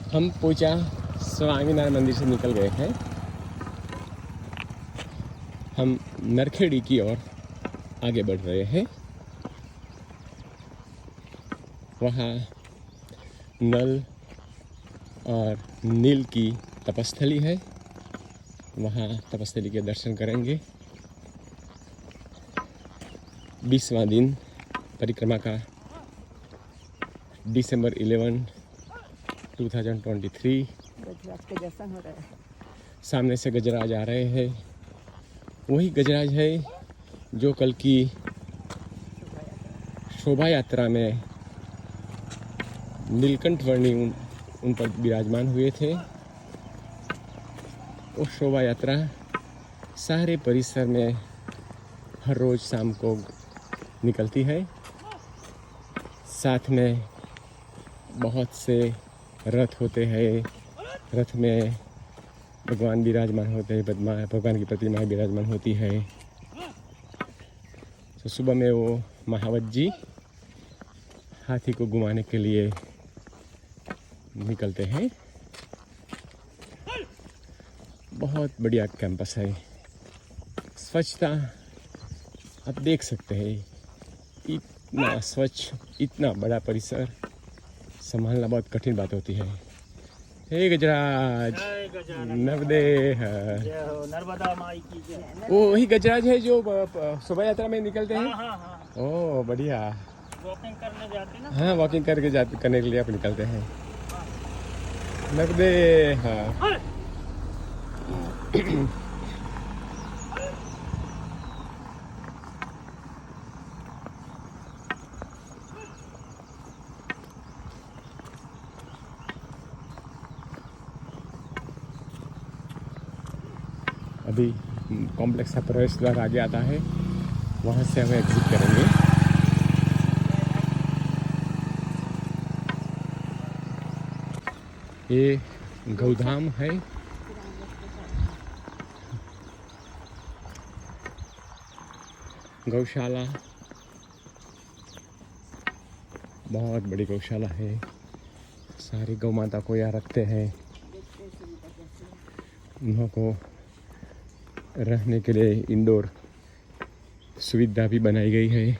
हम पूजा स्वामीनारायण मंदिर से निकल गए हैं। हम नरखेड़ी की ओर आगे बढ़ रहे हैं। वहाँ नल और नील की तपस्थली है। वहाँ तपस्थली के दर्शन करेंगे। 20वां दिन परिक्रमा का, दिसंबर 11, 2023। गजराज के दर्शन हो रहा है। सामने से गजराज आ रहे हैं। वही गजराज है जो कल की शोभा यात्रा में नीलकंठ वर्णी उन पर विराजमान हुए थे। वो शोभा यात्रा सारे परिसर में हर रोज शाम को निकलती है। साथ में बहुत से रथ होते हैं। रथ में भगवान विराजमान होते हैं, भगवान की प्रतिमा विराजमान होती है। तो सुबह में वो महावत जी हाथी को घुमाने के लिए निकलते हैं। बहुत बढ़िया कैंपस है। स्वच्छता आप देख सकते हैं। इतना स्वच्छ, इतना बड़ा परिसर संभालना बहुत कठिन बात होती है। हे गजराज, नर्मदे नर्मदा माई की जय। वो वही गजराज है जो शोभा यात्रा में निकलते हैं। हाँ। ओह बढ़िया। वॉकिंग करने जाते ना। हाँ, वॉकिंग करने के लिए आप निकलते हैं। नर्मदे। हाँ। अभी कॉम्प्लेक्स का प्रवेश द्वार आगे आता है, वहाँ से हमें एग्जिट करेंगे। ये गौधाम है। गौशाला, बहुत बड़ी गौशाला है। सारी गौ माता को यहाँ रखते हैं। उन्हों को रहने के लिए इंडोर सुविधा भी बनाई गई है।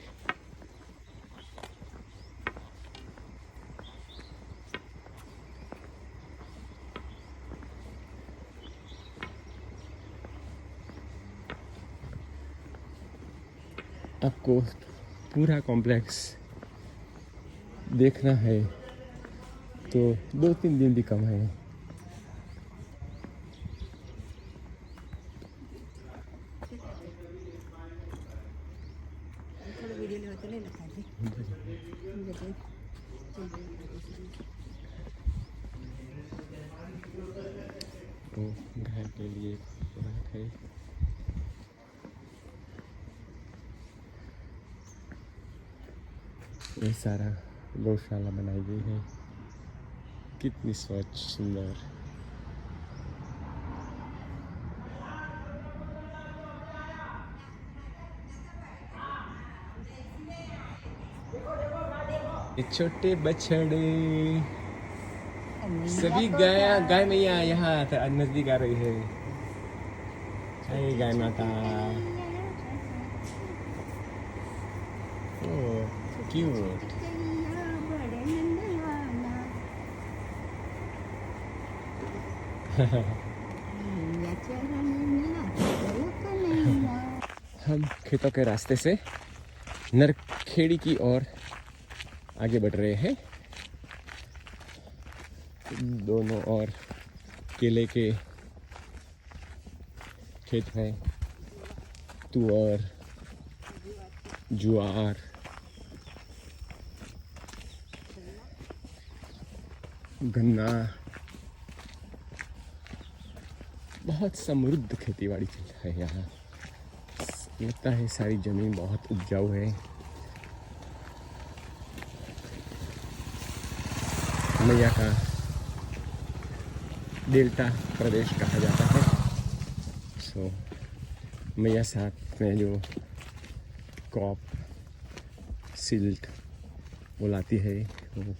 आपको पूरा कॉम्प्लेक्स देखना है तो 2-3 दिन भी कम है। तो गाय के लिए खुराक है। ये सारा गौशाला बनाई गई है। कितनी स्वच्छ, सुंदर। ये छोटे बछड़े सभी गाय मैया यहाँ नजदीक आ रही है। गाय माता। ओह क्यूट। हम खेतों के रास्ते से नरखेड़ी की ओर आगे बढ़ रहे हैं। दोनों ओर केले के खेत हैं, तुअर, ज्वार, गन्ना। बहुत समृद्ध खेतीबाड़ी चलता है यहाँ। लगता है सारी जमीन बहुत उपजाऊ है। मैया का डेल्टा प्रदेश कहा जाता है। सो मैया साथ में जो क्रॉप सिल्ट वो लाती है, वो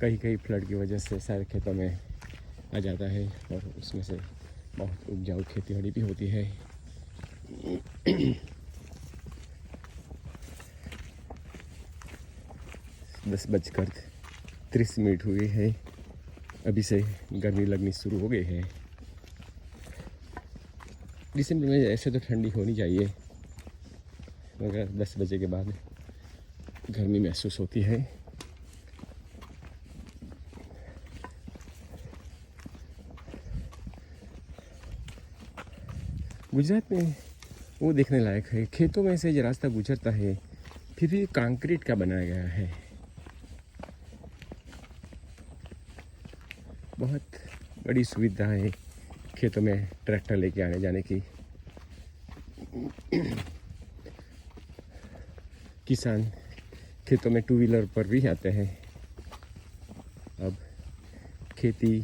कहीं फ्लड की वजह से सारे खेतों में आ जाता है और उसमें से बहुत उपजाऊ खेती बाड़ी भी होती है। 10:30 हुए हैं। अभी से गर्मी लगनी शुरू हो गई है। दिसंबर में ऐसे तो ठंडी होनी चाहिए, मगर 10 बजे के बाद गर्मी महसूस होती है। गुजरात में वो देखने लायक है, खेतों में से ये रास्ता गुजरता है, फिर भी कंक्रीट का बनाया गया है। बहुत बड़ी सुविधा है खेतों में ट्रैक्टर लेके आने जाने की। किसान खेतों में 2 व्हीलर पर भी आते हैं। अब खेती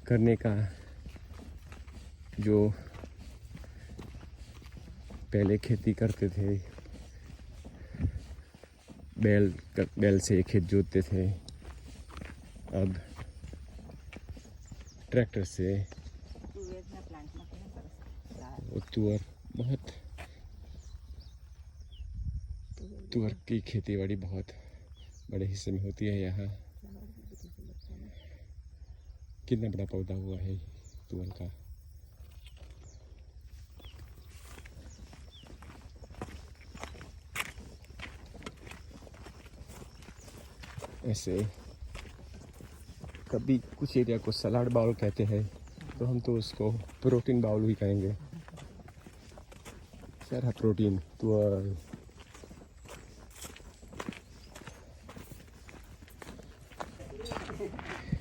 करने का जो पहले खेती करते थे, बैल से खेत जोतते थे, अब ट्रैक्टर से वो तुअर की खेती बाड़ी बहुत बड़े हिस्से में होती है। यहाँ कितना बड़ा पौधा हुआ है तुअर का। ऐसे कभी कुछ एरिया को सलाड बाउल कहते हैं, तो हम तो उसको प्रोटीन बाउल ही कहेंगे। सारा प्रोटीन तुअर।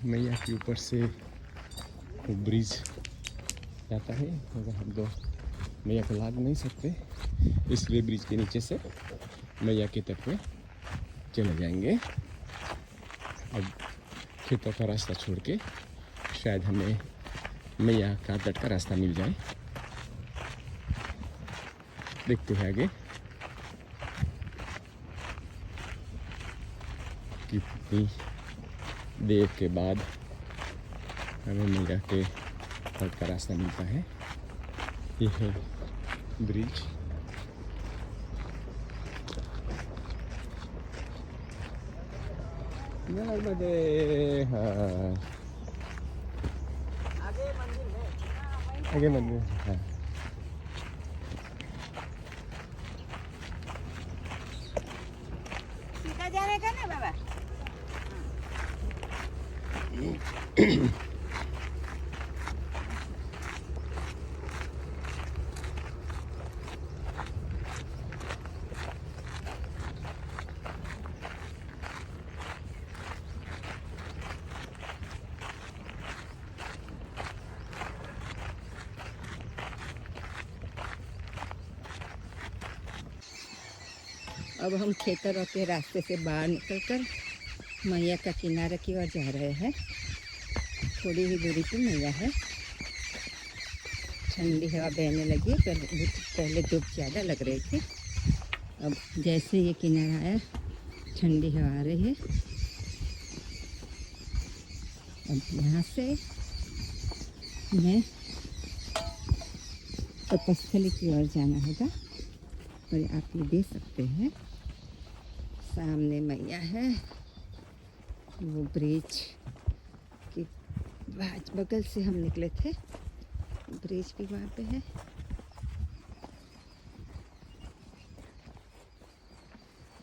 मैया के ऊपर से ब्रिज जाता है, मगर हम तो मैया को लाद नहीं सकते, इसलिए ब्रिज के नीचे से मैया के तट में चले जाएंगे। अब खेतों का रास्ता छोड़ के शायद हमें मैया का तट का रास्ता मिल जाए। देखते हैं आगे कितनी देर के बाद हमें मैया के तट का रास्ता मिलता है। ये है ब्रिज। नर्मदे हाँ, आगे मंदिर हाँ। सीधा जाने का ना बाबा। अब हम खेतरों के रास्ते से बाहर निकलकर मैया का किनारे की ओर जा रहे हैं। थोड़ी ही दूरी पर मैया है। ठंडी हवा बहने लगी। पहले धूप ज़्यादा लग रही थी, अब जैसे ये किनारा आया ठंडी हवा आ रही है। अब यहाँ से मैं तपस्थली की ओर जाना होगा। और आप ये देख सकते हैं सामने मैया है, वो ब्रिज की बगल से हम निकले थे, ब्रिज भी वहाँ पे है।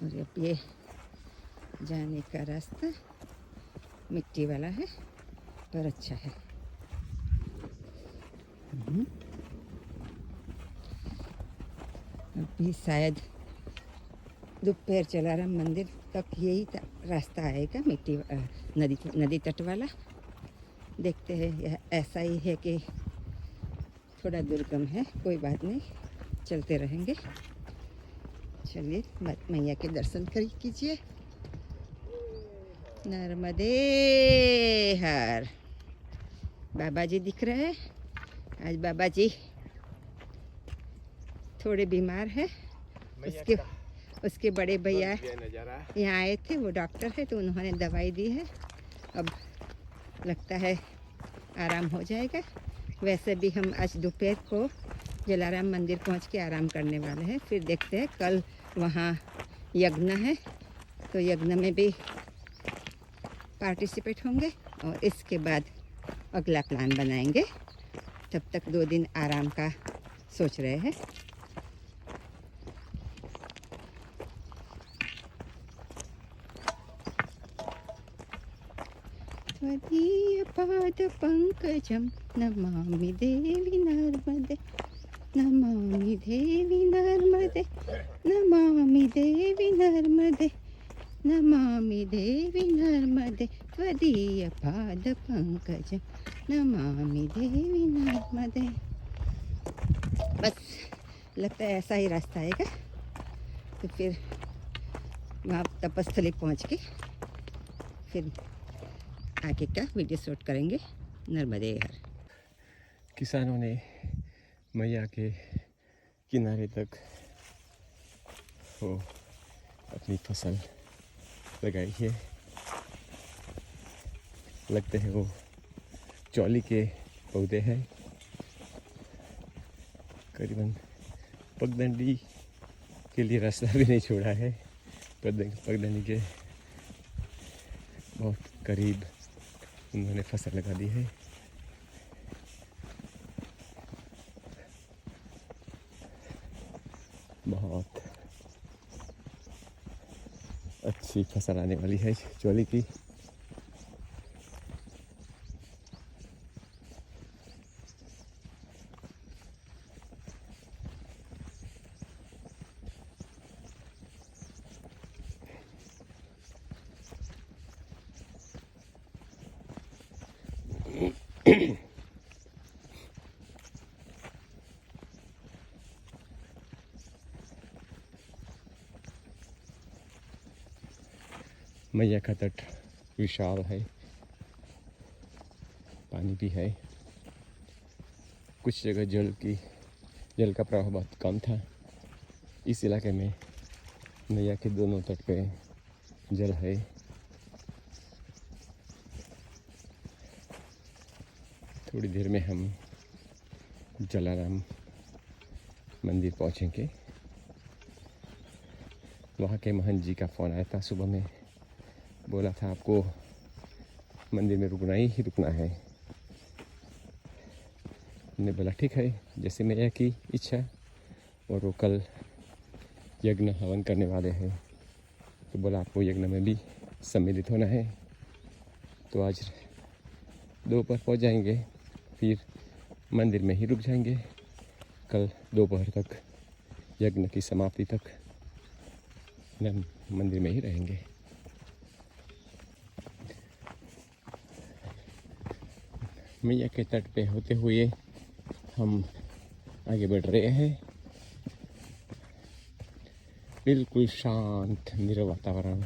और अब ये जाने का रास्ता मिट्टी वाला है पर अच्छा है। अभी शायद दोपहर जलाराम मंदिर तक यही रास्ता आएगा, मिट्टी नदी तट वाला। देखते हैं, यह ऐसा ही है कि थोड़ा दुर्गम है, कोई बात नहीं, चलते रहेंगे। चलिए मैया के दर्शन कीजिए। नर्मदे हर। बाबा जी दिख रहे हैं। आज बाबा जी थोड़े बीमार है। उसके बड़े भैया यहाँ आए थे, वो डॉक्टर है, तो उन्होंने दवाई दी है। अब लगता है आराम हो जाएगा। वैसे भी हम आज दोपहर को जलाराम मंदिर पहुंच के आराम करने वाले हैं। फिर देखते हैं, कल वहाँ यज्ञ है तो यज्ञ में भी पार्टिसिपेट होंगे और इसके बाद अगला प्लान बनाएंगे। तब तक 2 दिन आराम का सोच रहे हैं। त्वदीय पाद पंकजं नमामि देवी नर्मदे, नमामि देवी नर्मदे, नमामि देवी नर्मदे, नमामि देवी नर्मदे, त्वदीय पाद पंकजं नमामि देवी नर्मदे। बस लगता है ऐसा ही रास्ता आएगा। तो फिर वहाँ तपस्थली पहुँच के फिर आगे का वीडियो शूट करेंगे नर्मदे घाट। किसानों ने मैया के किनारे तक वो अपनी फसल लगाई है। लगते हैं वो चौली के पौधे हैं। करीबन पगडंडी के लिए रास्ता भी नहीं छोड़ा है। पगडंडी के बहुत करीब उन्होंने फसल लगा दी है। बहुत अच्छी फसल आने वाली है चौली की। मैया का तट विशाल है, पानी भी है। कुछ जगह जल का प्रवाह बहुत कम था। इस इलाके में मैया के दोनों तट पे जल है। थोड़ी देर में हम जलाराम मंदिर पहुंचेंगे। वहाँ के महंत जी का फ़ोन आया था सुबह में, बोला था आपको मंदिर में रुकना है। हमने बोला ठीक है, जैसे मैया की इच्छा। और वो कल यज्ञ हवन करने वाले हैं, तो बोला आपको यज्ञ में भी सम्मिलित होना है। तो आज दोपहर पहुँच जाएंगे, फिर मंदिर में ही रुक जाएंगे। कल दोपहर तक यज्ञ की समाप्ति तक मंदिर में ही रहेंगे। मैया के तट पे होते हुए हम आगे बढ़ रहे हैं। बिल्कुल शांत नीरव वातावरण,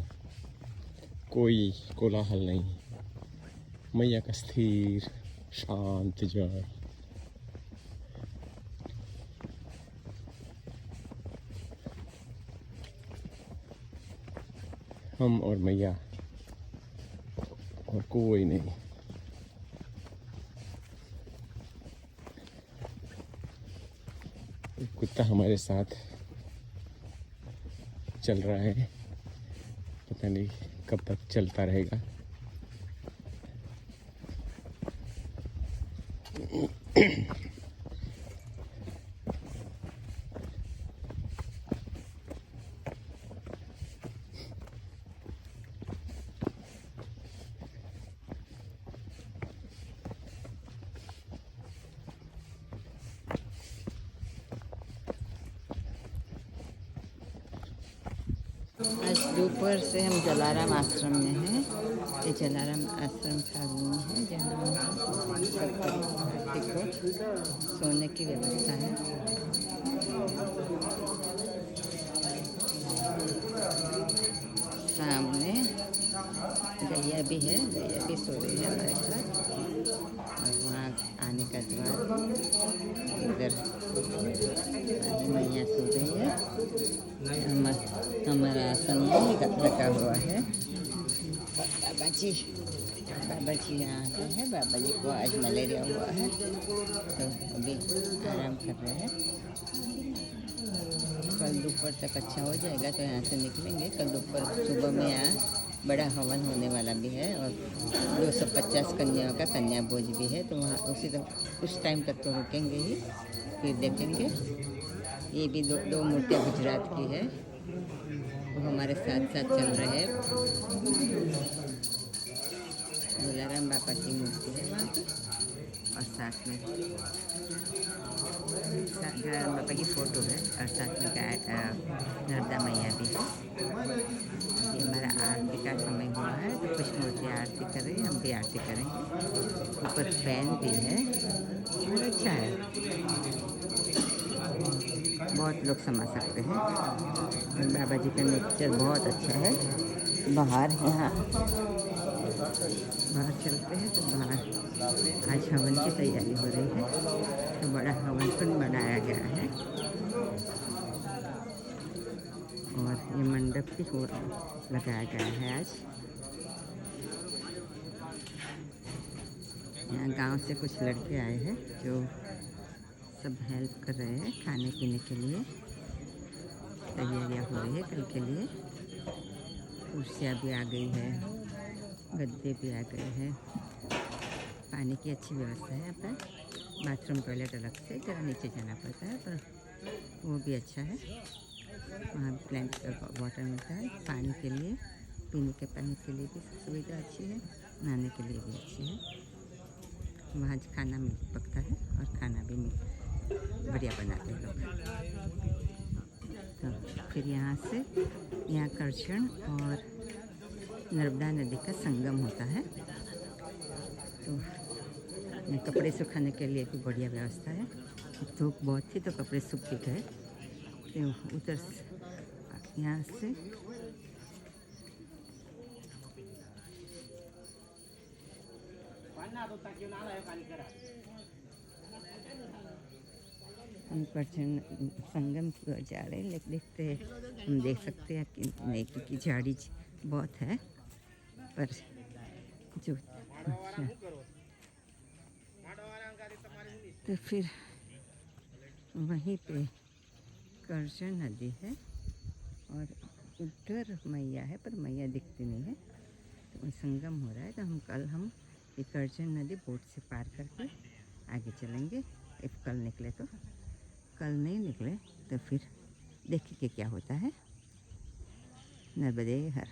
कोई कोलाहल नहीं। मैया का स्थिर शांत जल। हम और मैया और कोई नहीं। एक कुत्ता हमारे साथ चल रहा है, पता नहीं कब तक चलता रहेगा। आज दोपहर से हम जलाराम आश्रम में हैं। ये जलाराम आश्रम का रूम है जहाँ को सोने की व्यवस्था है। सामने गैया भी है, गैया भी सो रही है हमारे साथ। और वहाँ आने का द्वार इधर मैया सो रही है। हमारा आसन यहीं रखा हुआ है। बाबा जी बाबा जी यहाँ आते हैं। बाबा जी को आज मलेरिया हुआ है तो अभी आराम कर रहे हैं। कल दोपहर तक अच्छा हो जाएगा तो यहाँ से निकलेंगे। कल दोपहर सुबह में यहाँ बड़ा हवन होने वाला भी है और 250 कन्याओं का कन्या भोज भी है, तो वहाँ उसी तक कुछ टाइम तक तो रुकेंगे ही, फिर देखेंगे। ये भी दो मूर्तियाँ गुजरात की है, वो हमारे साथ साथ चल रहे हैं। जलाराम बापा की मूर्ति है वहाँ पे और साथ में जलाराम बापा की फ़ोटो है और साथ में नर्मदा मैया भी है। ये हमारा आरती का समय हुआ है तो कुछ मूर्तियाँ आरती कर रही हैं, हम भी आरती करेंगे। ऊपर फैन भी है और अच्छा है, बहुत लोग समा सकते हैं। बाबा जी का नेचर बहुत अच्छा है। बाहर यहाँ बाहर चलते हैं तो बाहर आज हवन की तैयारी हो रही है, तो बड़ा हवन कुंड बनाया गया है और ये मंडप भी लगाया गया है। आज यहाँ गांव से कुछ लड़के आए हैं जो सब हेल्प कर रहे हैं खाने पीने के लिए। तैयारियाँ हो रही है कल के लिए। कुर्सियाँ भी आ गई है, गद्दे भी आ गए हैं। पानी की अच्छी व्यवस्था है यहाँ पर। बाथरूम टॉयलेट अलग से जरा नीचे जाना पड़ता है, पर वो भी अच्छा है। वहाँ प्लांट का वाटर मिलता है पानी के लिए, पीने के पानी के लिए भी सुविधा अच्छी है, नहाने के लिए भी अच्छी है। वहाँ खाना पकता है और खाना भी बढ़िया बनाते हैं लोग। तो फिर यहाँ से यहाँ करचन और नर्मदा नदी का संगम होता है, तो कपड़े सुखाने के लिए भी बढ़िया व्यवस्था है। धूप बहुत थी तो कपड़े सूख भी गए, तो उधर यहाँ से हम करचन संगम की ओर जा रहे हैं। लेकिन देखते हम देख सकते हैं कि नहीं, क्योंकि झाड़ी बहुत है, पर जो अच्छा। तो फिर वहीं पे करचन नदी है और उधर मैया है, पर मैया दिखती नहीं है। तो संगम हो रहा है, तो हम ये करचन नदी बोट से पार करके आगे चलेंगे। इफ कल निकले तो, कल नहीं निकले तो फिर देखेंगे क्या होता है। नर्मदे हर।